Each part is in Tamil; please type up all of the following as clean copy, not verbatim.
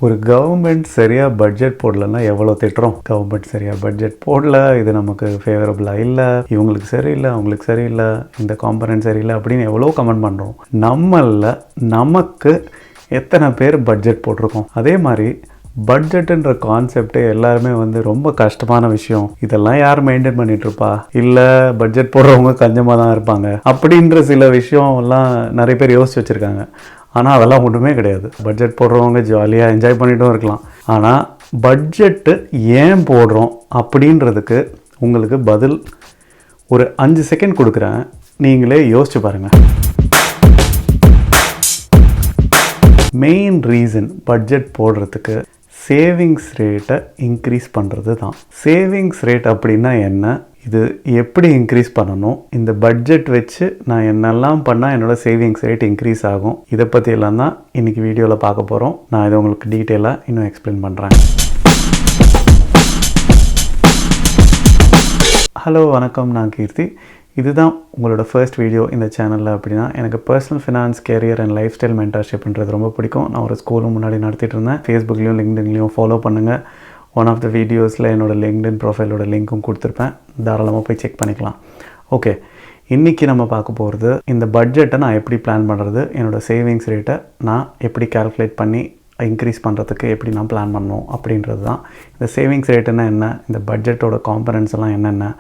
ஒரு கவர்மெண்ட் சரியாக பட்ஜெட் போடலன்னா எவ்வளோ திட்டுறோம். கவர்மெண்ட் சரியாக பட்ஜெட் போடல, இது நமக்கு ஃபேவரபுளாக இல்லை, இவங்களுக்கு சரியில்லை, அவங்களுக்கு சரியில்லை, இந்த காம்பனன்ட் சரியில்லை அப்படின்னு எவ்வளோ கமெண்ட் பண்ணுறோம். நம்மளில் நமக்கு எத்தனை பேர் பட்ஜெட் போட்டிருக்கோம்? அதே மாதிரி பட்ஜெட்டுன்ற கான்செப்டே எல்லாருமே ரொம்ப கஷ்டமான விஷயம், இதெல்லாம் யார் மெயின்டைன் பண்ணிகிட்ருப்பா, இல்லை பட்ஜெட் போடுறவங்க கஞ்சமாக தான் இருப்பாங்க அப்படின்ற சில விஷயம்லாம் நிறைய பேர் யோசிச்சு வச்சுருக்காங்க. ஆனால் அதெல்லாம் ஒன்றுமே கிடையாது. பட்ஜெட் போடுறவங்க ஜாலியாக என்ஜாய் பண்ணிட்டும் இருக்கலாம். ஆனால் பட்ஜெட்டு ஏன் போடுறோம் அப்படின்றதுக்கு உங்களுக்கு பதில் ஒரு 5 செகண்ட் கொடுக்குறேன், நீங்களே யோசிச்சு பாருங்கள். மெயின் ரீசன் பட்ஜெட் போடுறதுக்கு சேவிங்ஸ் ரேட்டை இன்க்ரீஸ் பண்ணுறது தான். சேவிங்ஸ் ரேட் அப்படின்னா என்ன, இது எப்படி இன்க்ரீஸ் பண்ணணும், இந்த பட்ஜெட் வச்சு நான் என்னெல்லாம் பண்ணால் என்னோடய சேவிங்ஸ் ரேட் இன்க்ரீஸ் ஆகும், இதை பற்றியெல்லாம் தான் இன்றைக்கி வீடியோவில் பார்க்க போகிறோம். நான் இதை உங்களுக்கு டீட்டெயிலாக இன்னும் எக்ஸ்பிளைன் பண்ணுறேன். ஹலோ, வணக்கம், நான் கீர்த்தி. இதுதான் உங்களோட ஃபர்ஸ்ட் வீடியோ இந்த சேனலில் அப்படின்னா எனக்கு personal finance, career and life style மென்டர்ஷிப்ன்றது ரொம்ப பிடிக்கும். நான் ஒரு ஸ்கூலும் முன்னாடி நடத்திட்டு இருந்தேன். ஃபேஸ்புக்லேயும் லிங்க்டின்லேயும் ஃபாலோ பண்ணுங்கள். ஒன் ஆஃப் த வீடியோஸில் என்னோடய லிங்க்டின் ப்ரொஃபைலோட லிங்க்கும் கொடுத்துருப்பேன், தாராளமாக போய் செக் பண்ணிக்கலாம். ஓகே, இன்றைக்கி நம்ம பார்க்க போகிறது இந்த பட்ஜெட்டை நான் எப்படி பிளான் பண்ணுறது, என்னோடய சேவிங்ஸ் ரேட்டை நான் எப்படி கால்குலேட் பண்ணி இன்க்ரீஸ் பண்ணுறதுக்கு எப்படி நான் பிளான் பண்ணணும் அப்படின்றது தான். இந்த சேவிங்ஸ் ரேட்டுன்னா என்ன, இந்த பட்ஜெட்டோட காம்பனன்ட்ஸ் எல்லாம் என்னென்ன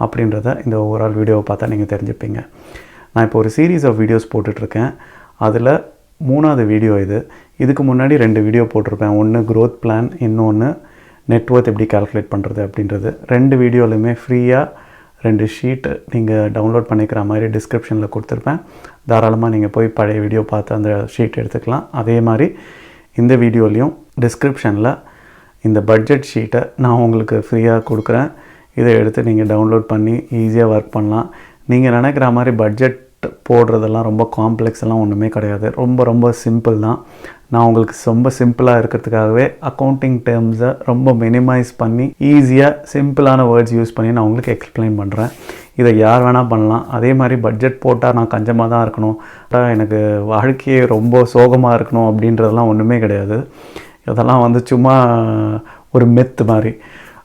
அப்படின்றத இந்த ஓவரால் வீடியோவை பார்த்தா நீங்கள் தெரிஞ்சுப்பீங்க. நான் இப்போ ஒரு சீரீஸ் ஆஃப் வீடியோஸ் போட்டுட்ருக்கேன். அதில் 3வது வீடியோ இது. இதுக்கு முன்னாடி 2 வீடியோ போட்டிருப்பேன். ஒன்று க்ரோத் பிளான், இன்னொன்று நெட்வொர்த் எப்படி கால்குலேட் பண்ணுறது அப்படின்றது. 2 வீடியோலையுமே ஃப்ரீயாக 2 ஷீட்டு நீங்கள் டவுன்லோட் பண்ணிக்கிற மாதிரி டிஸ்கிரிப்ஷனில் கொடுத்துருப்பேன். தாராளமாக நீங்கள் போய் பழைய வீடியோ பார்த்து அந்த ஷீட் எடுத்துக்கலாம். அதே மாதிரி இந்த வீடியோலையும் டிஸ்கிரிப்ஷனில் இந்த பட்ஜெட் ஷீட்டை நான் உங்களுக்கு ஃப்ரீயாக கொடுக்குறேன். இதை எடுத்து நீங்கள் டவுன்லோட் பண்ணி ஈஸியாக ஒர்க் பண்ணலாம். நீங்கள் நினைக்கிற மாதிரி பட்ஜெட் போடுறதெல்லாம் ரொம்ப காம்ப்ளெக்ஸ் எல்லாம் ஒன்றுமே கிடையாது. ரொம்ப சிம்பிள் தான். நான் உங்களுக்கு ரொம்ப சிம்பிளாக இருக்கிறதுக்காகவே அக்கௌண்டிங் டேர்ம்ஸை ரொம்ப மினிமைஸ் பண்ணி ஈஸியாக சிம்பிளான வேர்ட்ஸ் யூஸ் பண்ணி நான் உங்களுக்கு எக்ஸ்பிளைன் பண்ணுறேன். இதை யார் வேணால் பண்ணலாம். அதே மாதிரி பட்ஜெட் போட்டால் நான் கஞ்சமாக தான் இருக்கணும், எனக்கு வாழ்க்கையே ரொம்ப சோகமாக இருக்கணும் அப்படின்றதெல்லாம் ஒன்றுமே கிடையாது. இதெல்லாம் சும்மா ஒரு மெத்து மாதிரி.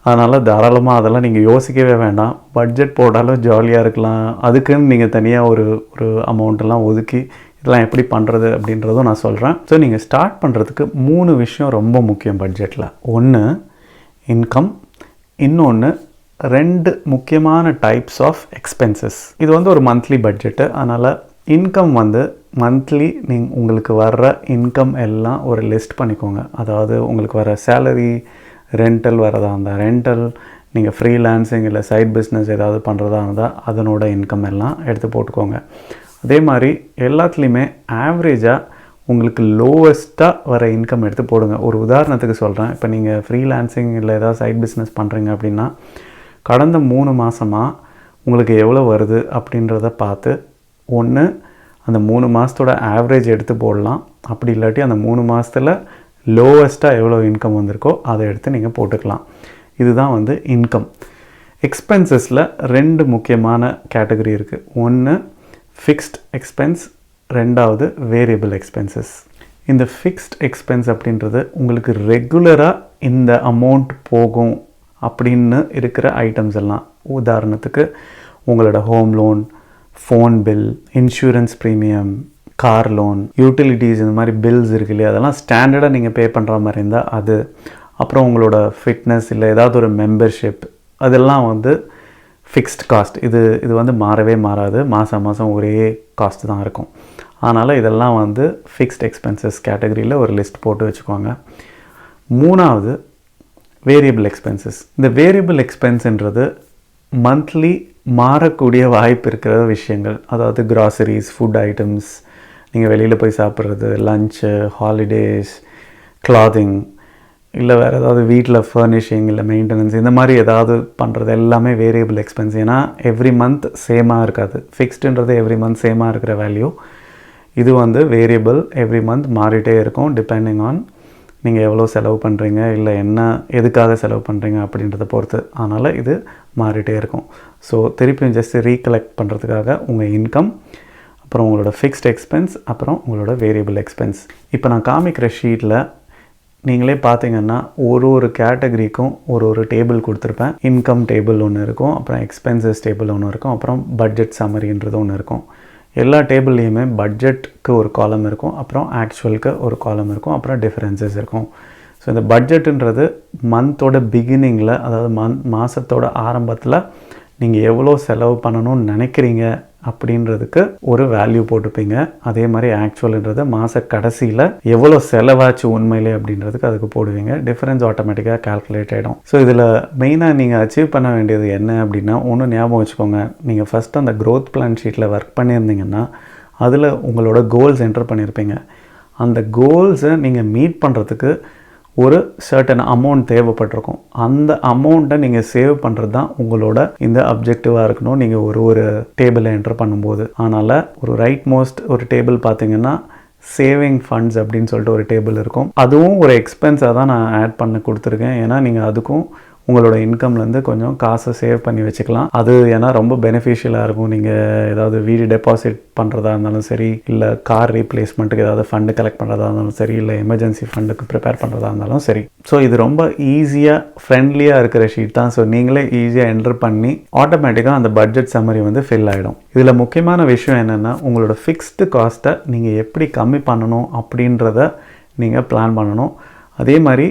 அதனால் தாராளமாக அதெல்லாம் நீங்கள் யோசிக்கவே வேண்டாம். பட்ஜெட் போட்டாலும் ஜாலியாக இருக்கலாம். அதுக்குன்னு நீங்கள் தனியாக ஒரு அமௌண்ட்டெல்லாம் ஒதுக்கி இதெல்லாம் எப்படி பண்ணுறது அப்படின்றதும் நான் சொல்கிறேன். ஸோ நீங்கள் ஸ்டார்ட் பண்ணுறதுக்கு 3 விஷயம் ரொம்ப முக்கியம் பட்ஜெட்டில். ஒன்று இன்கம், இன்னொன்று 2 முக்கியமான டைப்ஸ் ஆஃப் எக்ஸ்பென்சஸ். இது ஒரு மந்த்லி பட்ஜெட்டு. அதனால் இன்கம் மந்த்லி உங்களுக்கு வர்ற இன்கம் எல்லாம் ஒரு லிஸ்ட் பண்ணிக்கோங்க. அதாவது உங்களுக்கு வர சேலரி, ரெண்டல் வரதா இருந்தால் ரெண்டல், நீங்கள் ஃப்ரீலான்சிங் இல்லை சைட் பிஸ்னஸ் ஏதாவது பண்ணுறதா இருந்தால் அதனோட இன்கம் எல்லாம் எடுத்து போட்டுக்கோங்க. அதே மாதிரி எல்லாத்துலேயுமே ஆவரேஜாக உங்களுக்கு லோவஸ்ட்டாக வர இன்கம் எடுத்து போடுங்க. ஒரு உதாரணத்துக்கு சொல்கிறேன். இப்போ நீங்கள் ஃப்ரீலான்சிங் இல்லை ஏதாவது சைட் பிஸ்னஸ் பண்ணுறீங்க அப்படின்னா கடந்த 3 மாதமாக உங்களுக்கு எவ்வளோ வருது அப்படின்றத பார்த்து ஒன்று அந்த 3 மாதத்தோட ஆவரேஜ் எடுத்து போடலாம். அப்படி இல்லாட்டி அந்த 3 மாதத்தில் லோவஸ்ட்டாக எவ்வளோ இன்கம் வந்திருக்கோ அதை எடுத்து நீங்கள் போட்டுக்கலாம். இதுதான் இன்கம். எக்ஸ்பென்சஸில் 2 முக்கியமான கேட்டகரி இருக்குது. ஒன்று ஃபிக்ஸ்ட் எக்ஸ்பென்ஸ், 2வது வேரியபிள் எக்ஸ்பென்சஸ். இந்த ஃபிக்ஸ்ட் எக்ஸ்பென்ஸ் அப்படின்றது உங்களுக்கு ரெகுலராக இந்த அமௌண்ட் போகும் அப்படின்னு இருக்கிற ஐட்டம்ஸ் எல்லாம். உதாரணத்துக்கு உங்களோட home loan, phone bill, insurance premium, car loan, utilities, இந்த மாதிரி பில்ஸ் இருக்கு இல்லையா, அதெல்லாம் ஸ்டாண்டர்டாக நீங்கள் பே பண்ணுற மாதிரி இருந்தால் அது. அப்புறம் உங்களோட ஃபிட்னஸ் இல்லை ஏதாவது ஒரு மெம்பர்ஷிப், அதெல்லாம் ஃபிக்ஸ்ட் காஸ்ட். இது மாறவே மாறாது. மாதம் ஒரே காஸ்ட் தான் இருக்கும். அதனால் இதெல்லாம் ஃபிக்ஸ்ட் எக்ஸ்பென்சஸ் கேட்டகரியில் ஒரு லிஸ்ட் போட்டு வச்சுக்கோங்க. 3வது வேரியபிள் எக்ஸ்பென்சஸ். இந்த வேரியபிள் எக்ஸ்பென்ஸ்ன்றது மந்த்லி மாறக்கூடிய வாய்ப்பு இருக்கிற விஷயங்கள். அதாவது கிராசரிஸ், ஃபுட் ஐட்டம்ஸ், நீங்கள் வெளியில் போய் சாப்பிட்றது, லன்ச்சு, ஹாலிடேஸ், கிளாத்திங், இல்லை வேறு ஏதாவது வீட்டில் ஃபர்னிஷிங் இல்லை மெயின்டெனன்ஸ், இந்த மாதிரி ஏதாவது பண்ணுறது எல்லாமே வேரியபிள் எக்ஸ்பென்ஸ். ஏன்னா எவ்ரி மந்த் சேமாக இருக்காது. ஃபிக்ஸ்டுன்றது எவ்ரி மந்த் சேமாக இருக்கிற வேல்யூ. இது வேரியபிள், எவ்ரி மந்த் மாறிட்டே இருக்கும் டிபெண்டிங் ஆன் நீங்கள் எவ்வளோ செலவு பண்ணுறீங்க இல்லை எதுக்காக செலவு பண்ணுறீங்க அப்படின்றத பொறுத்து. அதனால் இது மாறிட்டே இருக்கும். ஸோ திருப்பியும் ஜஸ்ட் ரீகலெக்ட் பண்ணுறதுக்காக உங்கள் இன்கம், அப்புறம் உங்களோட ஃபிக்ஸ்ட் எக்ஸ்பென்ஸ், அப்புறம் உங்களோட வேரியபிள் எக்ஸ்பென்ஸ். இப்போ நான் காமிக்கிற ஷீட்டில் நீங்களே பார்த்தீங்கன்னா ஒரு கேட்டகரிக்கும் ஒரு டேபிள் கொடுத்துருப்பேன். இன்கம் டேபிள் ஒன்று இருக்கும், அப்புறம் எக்ஸ்பென்சஸ் டேபிள் ஒன்று இருக்கும், அப்புறம் பட்ஜெட் சம்மரின்றது ஒன்று இருக்கும். எல்லா டேபிள்லேயுமே பட்ஜெட்டுக்கு ஒரு காலம் இருக்கும், அப்புறம் ஆக்சுவலுக்கு ஒரு காலம் இருக்கும், அப்புறம் டிஃபரன்சஸ் இருக்கும். ஸோ இந்த பட்ஜெட்டுன்றது மந்தோட பிகினிங்கில், அதாவது மாதத்தோட ஆரம்பத்தில் நீங்கள் எவ்வளோ செலவு பண்ணணும்னு நினைக்கிறீங்க அப்படின்றதுக்கு ஒரு வேல்யூ போட்டுப்பீங்க. அதே மாதிரி ஆக்சுவல்ன்றது மாத கடைசியில் எவ்வளோ செலவாச்சு உண்மையிலே அப்படின்றதுக்கு அதுக்கு போடுவீங்க. டிஃபரன்ஸ் ஆட்டோமேட்டிக்காக கால்குலேட் ஆகிடும். ஸோ இதில் மெயினாக நீங்கள் அச்சீவ் பண்ண வேண்டியது என்ன அப்படின்னா, ஒன்று ஞாபகம் வச்சுக்கோங்க. நீங்கள் ஃபஸ்ட்டு அந்த க்ரோத் பிளான் ஷீட்டில் ஒர்க் பண்ணியிருந்தீங்கன்னா அதில் உங்களோட கோல்ஸ் என்டர் பண்ணியிருப்பீங்க. அந்த கோல்ஸை நீங்கள் மீட் பண்ணுறதுக்கு ஒரு சர்டன் அமௌண்ட் தேவைப்பட்டிருக்கும். அந்த அமௌண்ட்டை நீங்கள் சேவ் பண்ணுறது தான் உங்களோட இந்த அப்ஜெக்டிவாக இருக்கணும் நீங்கள் ஒரு டேபிளை என்டர் பண்ணும்போது. அதனால் ஒரு ரைட் மோஸ்ட் ஒரு டேபிள் பார்த்தீங்கன்னா சேவிங் ஃபண்ட்ஸ் அப்படின்னு சொல்லிட்டு ஒரு டேபிள் இருக்கும். அதுவும் ஒரு எக்ஸ்பென்ஸாக தான் நான் ஆட் பண்ண கொடுத்துருக்கேன். ஏன்னா நீங்கள் அதுக்கும் உங்களோட இன்கம்லேருந்து கொஞ்சம் காசை சேவ் பண்ணி வச்சுக்கலாம். அது ஏன்னா ரொம்ப பெனிஃபிஷியலாக இருக்கும். நீங்கள் ஏதாவது வீடு டெபாசிட் பண்ணுறதா இருந்தாலும் சரி, இல்லை கார் ரீப்ளேஸ்மெண்ட்டுக்கு ஏதாவது ஃபண்டு கலெக்ட் பண்ணுறதா இருந்தாலும் சரி, இல்லை எமர்ஜென்சி ஃபண்டுக்கு ப்ரிப்பேர் பண்ணுறதா இருந்தாலும் சரி. ஸோ இது ரொம்ப ஈஸியாக ஃப்ரெண்ட்லியாக இருக்கிற ஷீட் தான். ஸோ நீங்களே ஈஸியாக என்டர் பண்ணி ஆட்டோமேட்டிக்காக அந்த பட்ஜெட் சம்மரி வந்து ஃபில் ஆகிடும். இதில் முக்கியமான விஷயம் என்னென்னா, உங்களோட ஃபிக்ஸ்டு காஸ்ட்டை நீங்கள் எப்படி கம்மி பண்ணணும் அப்படின்றத நீங்கள் பிளான் பண்ணணும். அதே மாதிரி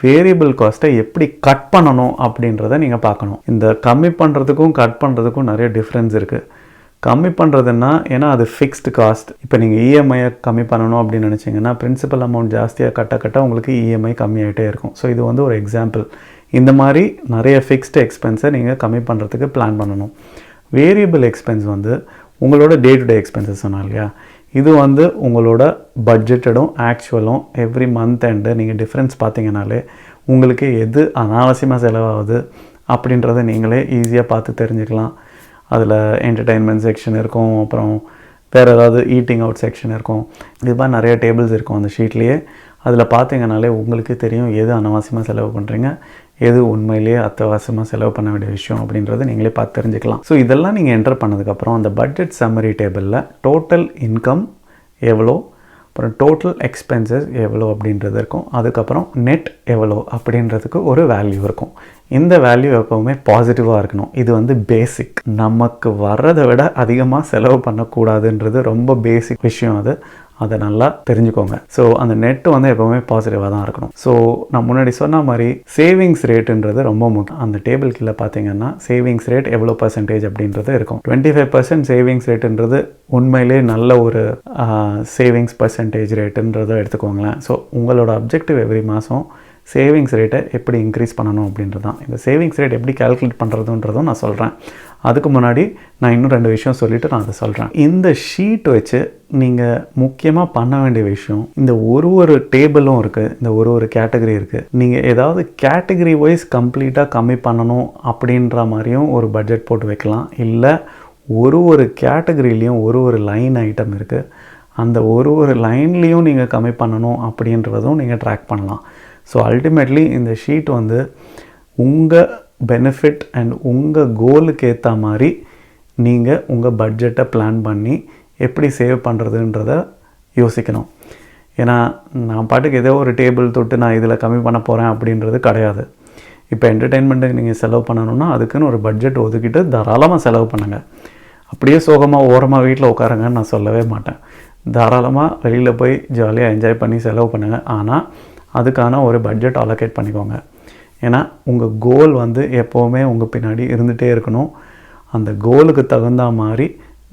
வேரியபிள் காஸ்ட்டை எப்படி கட் பண்ணணும் அப்படின்றத நீங்கள் பார்க்கணும். இந்த கம்மி பண்ணுறதுக்கும் கட் பண்ணுறதுக்கும் நிறைய டிஃப்ரென்ஸ் இருக்குது. கம்மி பண்ணுறதுன்னா, ஏன்னா அது ஃபிக்ஸ்டு காஸ்ட். இப்போ நீங்கள் இஎம்ஐயை கம்மி பண்ணணும் அப்படின்னு நினச்சிங்கன்னா பிரின்சிபல் அமௌண்ட் ஜாஸ்தியாக கட்ட உங்களுக்கு இஎம்ஐ கம்மியாகிட்டே இருக்கும். ஸோ இது வந்து ஒரு எக்ஸாம்பிள். இந்த மாதிரி நிறைய ஃபிக்ஸ்டு எக்ஸ்பென்ஸை நீங்கள் கம்மி பண்ணுறதுக்கு பிளான் பண்ணணும். வேரியபிள் எக்ஸ்பென்ஸ் வந்து உங்களோட டே டு டே எக்ஸ்பென்சஸ் சொன்னால் இல்லையா, இது வந்து உங்களோட பட்ஜெட்டடும் ஆக்சுவலும் எவ்ரி மந்த் எண்டு நீங்கள் டிஃப்ரென்ஸ் பார்த்தீங்கனாலே உங்களுக்கு எது அனாவசியமாக செலவாகுது அப்படின்றத நீங்களே ஈஸியாக பார்த்து தெரிஞ்சுக்கலாம். அதில் என்டர்டெயின்மெண்ட் செக்ஷன் இருக்கும், அப்புறம் வேறு ஏதாவது ஈட்டிங் அவுட் செக்ஷன் இருக்கும். இது மாதிரி நிறைய டேபிள்ஸ் இருக்கும் அந்த ஷீட்லேயே. அதில் பார்த்தீங்கனாலே உங்களுக்கு தெரியும் எது அனாவசியமாக செலவு பண்ணுறீங்க, எது உண்மையிலேயே அத்தியாவசியமாக செலவு பண்ண வேண்டிய விஷயம் அப்படின்றத நீங்களே பார்த்து தெரிஞ்சுக்கலாம். ஸோ இதெல்லாம் நீங்கள் என்டர் பண்ணதுக்கப்புறம் அந்த பட்ஜெட் சம்மரி டேபிளில் டோட்டல் இன்கம் எவ்வளோ, அப்புறம் டோட்டல் எக்ஸ்பென்சஸ் எவ்வளோ அப்படின்றது இருக்கும். அதுக்கப்புறம் நெட் எவ்வளோ அப்படின்றதுக்கு ஒரு வேல்யூ இருக்கும். இந்த வேல்யூ எப்போவுமே பாசிட்டிவாக இருக்கணும். இது வந்து பேசிக். நமக்கு வர்றதை விட அதிகமாக செலவு பண்ணக்கூடாதுன்றது ரொம்ப பேசிக் விஷயம். அதை நல்லா தெரிஞ்சுக்கோங்க. ஸோ அந்த நெட்டு வந்து எப்போவுமே பாசிட்டிவாக தான் இருக்கணும். ஸோ நான் முன்னாடி சொன்ன மாதிரி சேவிங்ஸ் ரேட்டுன்றது ரொம்ப முக்கியம். அந்த டேபிள் கீழே பார்த்தீங்கன்னா சேவிங்ஸ் ரேட் எவ்வளோ பர்சன்டேஜ் அப்படின்றது இருக்கும். 25% சேவிங்ஸ் ரேட்டுன்றது உண்மையிலே நல்ல ஒரு சேவிங்ஸ் பர்சன்டேஜ் ரேட்டுன்றதை எடுத்துக்கோங்களேன். ஸோ உங்களோட அப்ஜெக்டிவ் எவ்ரி மாதம் சேவிங்ஸ் ரேட்டை எப்படி இன்க்ரீஸ் பண்ணணும் அப்படின்றது தான். இந்த சேவிங்ஸ் ரேட் எப்படி கால்குலேட் பண்ணுறதுன்றதும் நான் சொல்கிறேன். அதுக்கு முன்னாடி நான் இன்னும் 2 விஷயம் சொல்லிவிட்டு நான் அதை சொல்கிறேன். இந்த ஷீட் வச்சு நீங்கள் முக்கியமாக பண்ண வேண்டிய விஷயம், இந்த ஒரு டேபிளும் இருக்குது, இந்த ஒரு கேட்டகரி இருக்குது. நீங்கள் ஏதாவது கேட்டகரி வைஸ் கம்ப்ளீட்டாக கம்மி பண்ணணும் அப்படின்ற மாதிரியும் ஒரு பட்ஜெட் போட்டு வைக்கலாம். இல்லை ஒரு கேட்டகரிலையும் ஒரு லைன் ஐட்டம் இருக்குது, அந்த ஒரு லைன்லேயும் நீங்கள் கம்மி பண்ணணும் அப்படின்றதும் நீங்கள் ட்ராக் பண்ணலாம். ஸோ அல்டிமேட்லி இந்த ஷீட் வந்து உங்கள் பெனிஃபிட் அண்ட் உங்கள் கோலுக்கு ஏற்ற மாதிரி நீங்கள் உங்கள் பட்ஜெட்டை பிளான் பண்ணி எப்படி சேவ் பண்ணுறதுன்றத யோசிக்கணும். ஏன்னா நான் பாட்டுக்கு ஏதோ ஒரு டேபிள் தொட்டு நான் இதில் கம்மி பண்ண போகிறேன் அப்படின்றது கிடையாது. இப்போ என்டர்டெயின்மெண்ட்டுக்கு நீங்கள் செலவு பண்ணணுன்னா அதுக்குன்னு ஒரு பட்ஜெட் ஒதுக்கிட்டு தாராளமாக செலவு பண்ணுங்கள். அப்படியே சோகமாக ஓரமாக வீட்டில் உட்காருங்கன்னு நான் சொல்லவே மாட்டேன். தாராளமாக வெளியில் போய் ஜாலியாக என்ஜாய் பண்ணி செலவு பண்ணுங்கள். ஆனால் அதுக்கான ஒரு பட்ஜெட் அலோகேட் பண்ணிக்கோங்க. ஏன்னா உங்கள் கோல் வந்து எப்போவுமே உங்கள் பின்னாடி இருந்துகிட்டே இருக்கணும். அந்த கோலுக்கு தகுந்த மாதிரி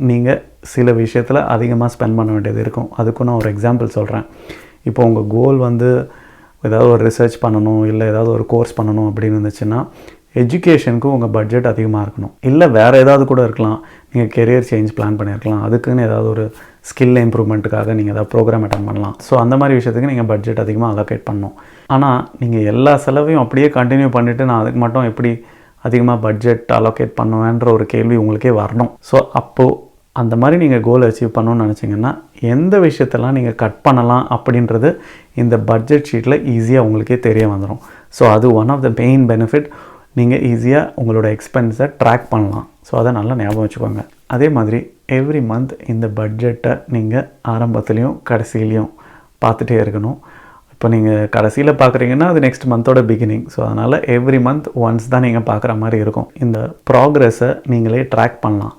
நீங்கள் சில விஷயத்தில் அதிகமாக ஸ்பெண்ட் பண்ண வேண்டியது இருக்கும். அதுக்கும் நான் ஒரு எக்ஸாம்பிள் சொல்கிறேன். இப்போ உங்கள் கோல் வந்து ஏதாவது ஒரு ரிசர்ச் பண்ணணும், இல்லை ஏதாவது ஒரு கோர்ஸ் பண்ணணும் அப்படின்னு இருந்துச்சுன்னா எஜுகேஷனுக்கு உங்கள் பட்ஜெட் அதிகமாக இருக்கணும். இல்லை வேறு ஏதாவது கூட இருக்கலாம். நீங்கள் கெரியர் சேஞ்ச் பிளான் பண்ணியிருக்கலாம். அதுக்குன்னு ஏதாவது ஒரு ஸ்கில் இம்ப்ரூவ்மெண்ட்டுக்காக நீங்கள் ஏதாவது ப்ரோக்ராம் அட்டன் பண்ணலாம். ஸோ அந்த மாதிரி விஷயத்துக்கு நீங்கள் பட்ஜெட் அதிகமாக அலோகேட் பண்ணணும். ஆனால் நீங்கள் எல்லா செலவையும் அப்படியே கண்டினியூ பண்ணிவிட்டு நான் அதுக்கு மட்டும் எப்படி அதிகமாக பட்ஜெட் அலோகேட் பண்ணுவேன்ற ஒரு கேள்வி உங்களுக்கே வரணும். ஸோ அப்போது அந்த மாதிரி நீங்கள் கோல் அச்சீவ் பண்ணணும்னு நினச்சிங்கன்னா எந்த விஷயத்தெல்லாம் நீங்கள் கட் பண்ணலாம் அப்படின்றது இந்த பட்ஜெட் ஷீட்டில் ஈஸியாக உங்களுக்கே தெரிய வந்துடும். ஸோ அது one of the main benefit. நீங்கள் ஈஸியாக உங்களோட எக்ஸ்பென்ஸை ட்ராக் பண்ணலாம். ஸோ அதை நல்லா ஞாபகம் வச்சுக்கோங்க. அதே மாதிரி எவ்ரி மந்த் இந்த பட்ஜெட்டை நீங்கள் ஆரம்பத்துலேயும் கடைசியிலையும் பார்த்துட்டே இருக்கணும். இப்போ நீங்கள் கடைசியில் பார்க்குறீங்கன்னா அது நெக்ஸ்ட் மந்தோட பிகினிங். ஸோ அதனால் எவ்ரி மந்த் ஒன்ஸ் தான் நீங்கள் பார்க்குற மாதிரி இருக்கும். இந்த ப்ராக்ரெஸை நீங்களே ட்ராக் பண்ணலாம்.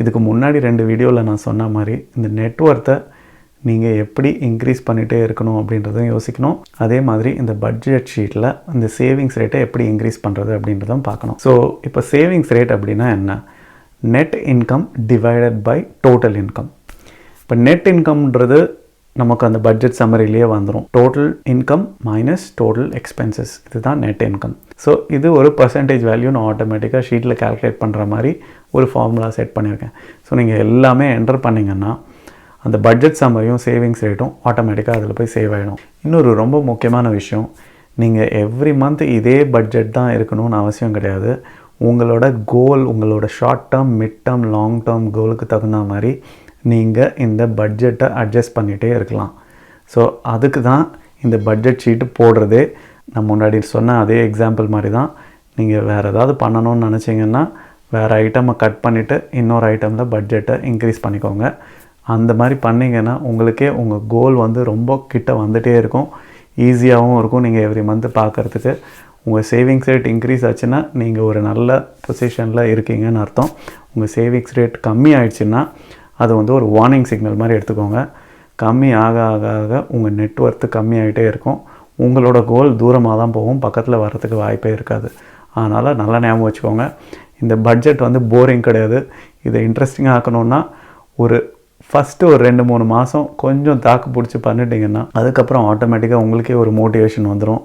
இதுக்கு முன்னாடி 2 வீடியோவில் நான் சொன்ன மாதிரி இந்த நெட்ஒர்த்தை நீங்கள் எப்படி இன்க்ரீஸ் பண்ணிகிட்டே இருக்கணும் அப்படின்றதும் யோசிக்கணும். அதே மாதிரி இந்த பட்ஜெட் ஷீட்டில் இந்த சேவிங்ஸ் ரேட்டை எப்படி இன்க்ரீஸ் பண்ணுறது அப்படின்றதும் பார்க்கணும். ஸோ இப்போ சேவிங்ஸ் ரேட் அப்படின்னா என்ன? Net income divided by total income. இப்போ நெட் இன்கம்ன்றது நமக்கு அந்த பட்ஜெட் சம்மரிலேயே வந்துடும். Total income minus total expenses, இதுதான் நெட் இன்கம். ஸோ இது ஒரு பர்சன்டேஜ் வேல்யூ நான் ஆட்டோமேட்டிக்காக ஷீட்டில் கால்குலேட் பண்ணுற மாதிரி ஒரு ஃபார்முலா செட் பண்ணியிருக்கேன். ஸோ நீங்கள் எல்லாமே என்டர் பண்ணிங்கன்னா அந்த பட்ஜெட் சம்மரியும் சேவிங்ஸ் ரேட்டும் ஆட்டோமேட்டிக்காக அதில் போய் சேவ் ஆகிடும். இன்னொரு ரொம்ப முக்கியமான விஷயம், நீங்கள் எவ்ரி மந்த் இதே பட்ஜெட் தான் இருக்கணும்னு அவசியம் கிடையாது. உங்களோட கோல், உங்களோட short term, mid term, long term கோலுக்கு தகுந்த மாதிரி நீங்கள் இந்த பட்ஜெட்டை அட்ஜஸ்ட் பண்ணிகிட்டே இருக்கலாம். ஸோ அதுக்கு தான் இந்த பட்ஜெட் ஷீட்டு போடுறதே. நான் முன்னாடி சொன்ன அதே எக்ஸாம்பிள் மாதிரி தான். நீங்கள் வேறு ஏதாவது பண்ணணும்னு நினச்சிங்கன்னா வேறு ஐட்டமை கட் பண்ணிவிட்டு இன்னொரு ஐட்டமில் பட்ஜெட்டை இன்க்ரீஸ் பண்ணிக்கோங்க. அந்த மாதிரி பண்ணிங்கன்னா உங்களுக்கே உங்கள் கோல் வந்து ரொம்ப கிட்ட வந்துகிட்டே இருக்கும். ஈஸியாகவும் இருக்கும் நீங்கள் எவ்ரி மந்த் பார்க்குறதுக்கு. உங்கள் சேவிங்ஸ் ரேட் இன்க்ரீஸ் ஆச்சுன்னா நீங்கள் ஒரு நல்ல பொசிஷனில் இருக்கீங்கன்னு அர்த்தம். உங்கள் சேவிங்ஸ் ரேட் கம்மி ஆயிடுச்சுன்னா அது வந்து ஒரு வார்னிங் சிக்னல் மாதிரி எடுத்துக்கோங்க. கம்மி ஆக ஆக ஆக உங்கள் நெட்ஒர்த்து கம்மி ஆகிட்டே இருக்கும். உங்களோட கோல் தூரமாக தான் போகும், பக்கத்தில் வர்றதுக்கு வாய்ப்பே இருக்காது. அதனால் நல்லா ஞாபகம் வச்சுக்கோங்க. இந்த பட்ஜெட் வந்து போரிங் கிடையாது. இதை இன்ட்ரெஸ்டிங்காக ஆக்கணுன்னா ஃபஸ்ட்டு ஒரு 2-3 மாதம் கொஞ்சம் தாக்கு பிடிச்சி பண்ணிட்டீங்கன்னா அதுக்கப்புறம் ஆட்டோமேட்டிக்காக உங்களுக்கே ஒரு மோட்டிவேஷன் வந்துடும்.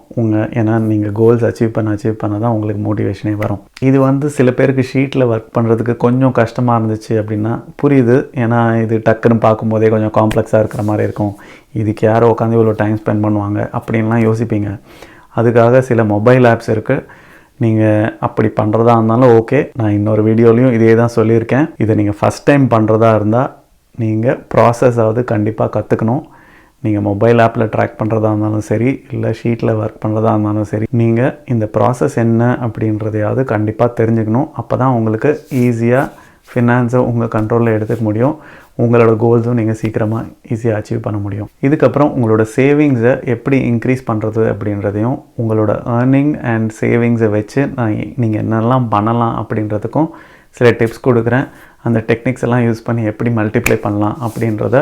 ஏன்னா நீங்கள் கோல்ஸ் அச்சீவ் பண்ண தான் உங்களுக்கு மோட்டிவேஷனே வரும். இது வந்து சில பேருக்கு ஷீட்டில் ஒர்க் பண்ணுறதுக்கு கொஞ்சம் கஷ்டமாக இருந்துச்சு அப்படின்னா புரியுது. ஏன்னா இது டக்குன்னு பார்க்கும்போதே கொஞ்சம் காம்ப்ளெக்ஸாக இருக்கிற மாதிரி இருக்கும். இதுக்கு யாரோ உட்காந்து இவ்வளோ டைம் ஸ்பெண்ட் பண்ணுவாங்க அப்படின்லாம் யோசிப்பீங்க. அதுக்காக சில மொபைல் ஆப்ஸ் இருக்குது. நீங்கள் அப்படி பண்ணுறதா இருந்தாலும் ஓகே. நான் இன்னொரு வீடியோலையும் இதே தான் சொல்லியிருக்கேன். இதை நீங்கள் ஃபஸ்ட் டைம் பண்ணுறதா இருந்தால் நீங்கள் ப்ராசஸாவது கண்டிப்பாக கற்றுக்கணும். நீங்கள் மொபைல் ஆப்பில் ட்ராக் பண்ணுறதா இருந்தாலும் சரி, இல்லை ஷீட்டில் ஒர்க் பண்ணுறதா இருந்தாலும் சரி, நீங்கள் இந்த ப்ராசஸ் என்ன அப்படின்றதையாவது கண்டிப்பாக தெரிஞ்சுக்கணும். அப்போ தான் உங்களுக்கு ஈஸியாக ஃபினான்ஸை உங்கள் கண்ட்ரோலில் எடுத்துக்க முடியும். உங்களோட கோல்ஸும் நீங்கள் சீக்கிரமாக ஈஸியாக அச்சீவ் பண்ண முடியும். இதுக்கப்புறம் உங்களோட சேவிங்ஸை எப்படி இன்க்ரீஸ் பண்ணுறது அப்படின்றதையும், உங்களோட ஏர்னிங் அண்ட் சேவிங்ஸை வச்சு நீங்கள் என்னெல்லாம் பண்ணலாம் அப்படின்றதுக்கும் சில டிப்ஸ் கொடுக்குறேன். அந்த டெக்னிக்ஸ் எல்லாம் யூஸ் பண்ணி எப்படி மல்டிப்ளை பண்ணலாம் அப்படின்றத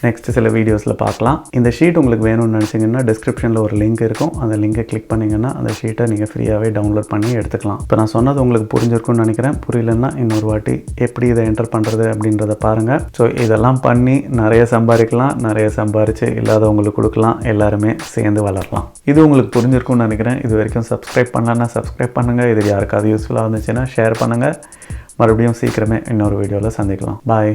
நெக்ஸ்ட் சில வீடியோஸில் பார்க்கலாம். இந்த ஷீட் உங்களுக்கு வேணும்னு நினச்சிங்கன்னா டிஸ்கிரிப்ஷனில் ஒரு லிங்க் இருக்கும். அந்த லிங்கை கிளிக் பண்ணிங்கன்னா அந்த ஷீட்டை நீங்கள் ஃப்ரீயாகவே டவுன்லோட் பண்ணி எடுத்துக்கலாம். இப்போ நான் சொன்னது உங்களுக்கு புரிஞ்சிருக்கும்னு நினைக்கிறேன். புரியலன்னா இன்னொரு வாட்டி எப்படி இதை என்டர் பண்ணுறது அப்படின்றத பாருங்கள். ஸோ இதெல்லாம் பண்ணி நிறைய சம்பாதிக்கலாம், நிறைய சம்பாரித்து இல்லாதவங்களுக்கு கொடுக்கலாம், எல்லாருமே சேர்ந்து வளரலாம். இது உங்களுக்கு புரிஞ்சிருக்கும்னு நினைக்கிறேன். இது வரைக்கும் சப்ஸ்கிரைப் பண்ணலன்னா சப்ஸ்கிரைப் பண்ணுங்கள். இது யாருக்காவது யூஸ்ஃபுல்லாக இருந்துச்சுன்னா ஷேர் பண்ணுங்கள். மறுபடியும் சீக்கிரமே இன்னொரு வீடியோவில் சந்திக்கலாம். பாய்.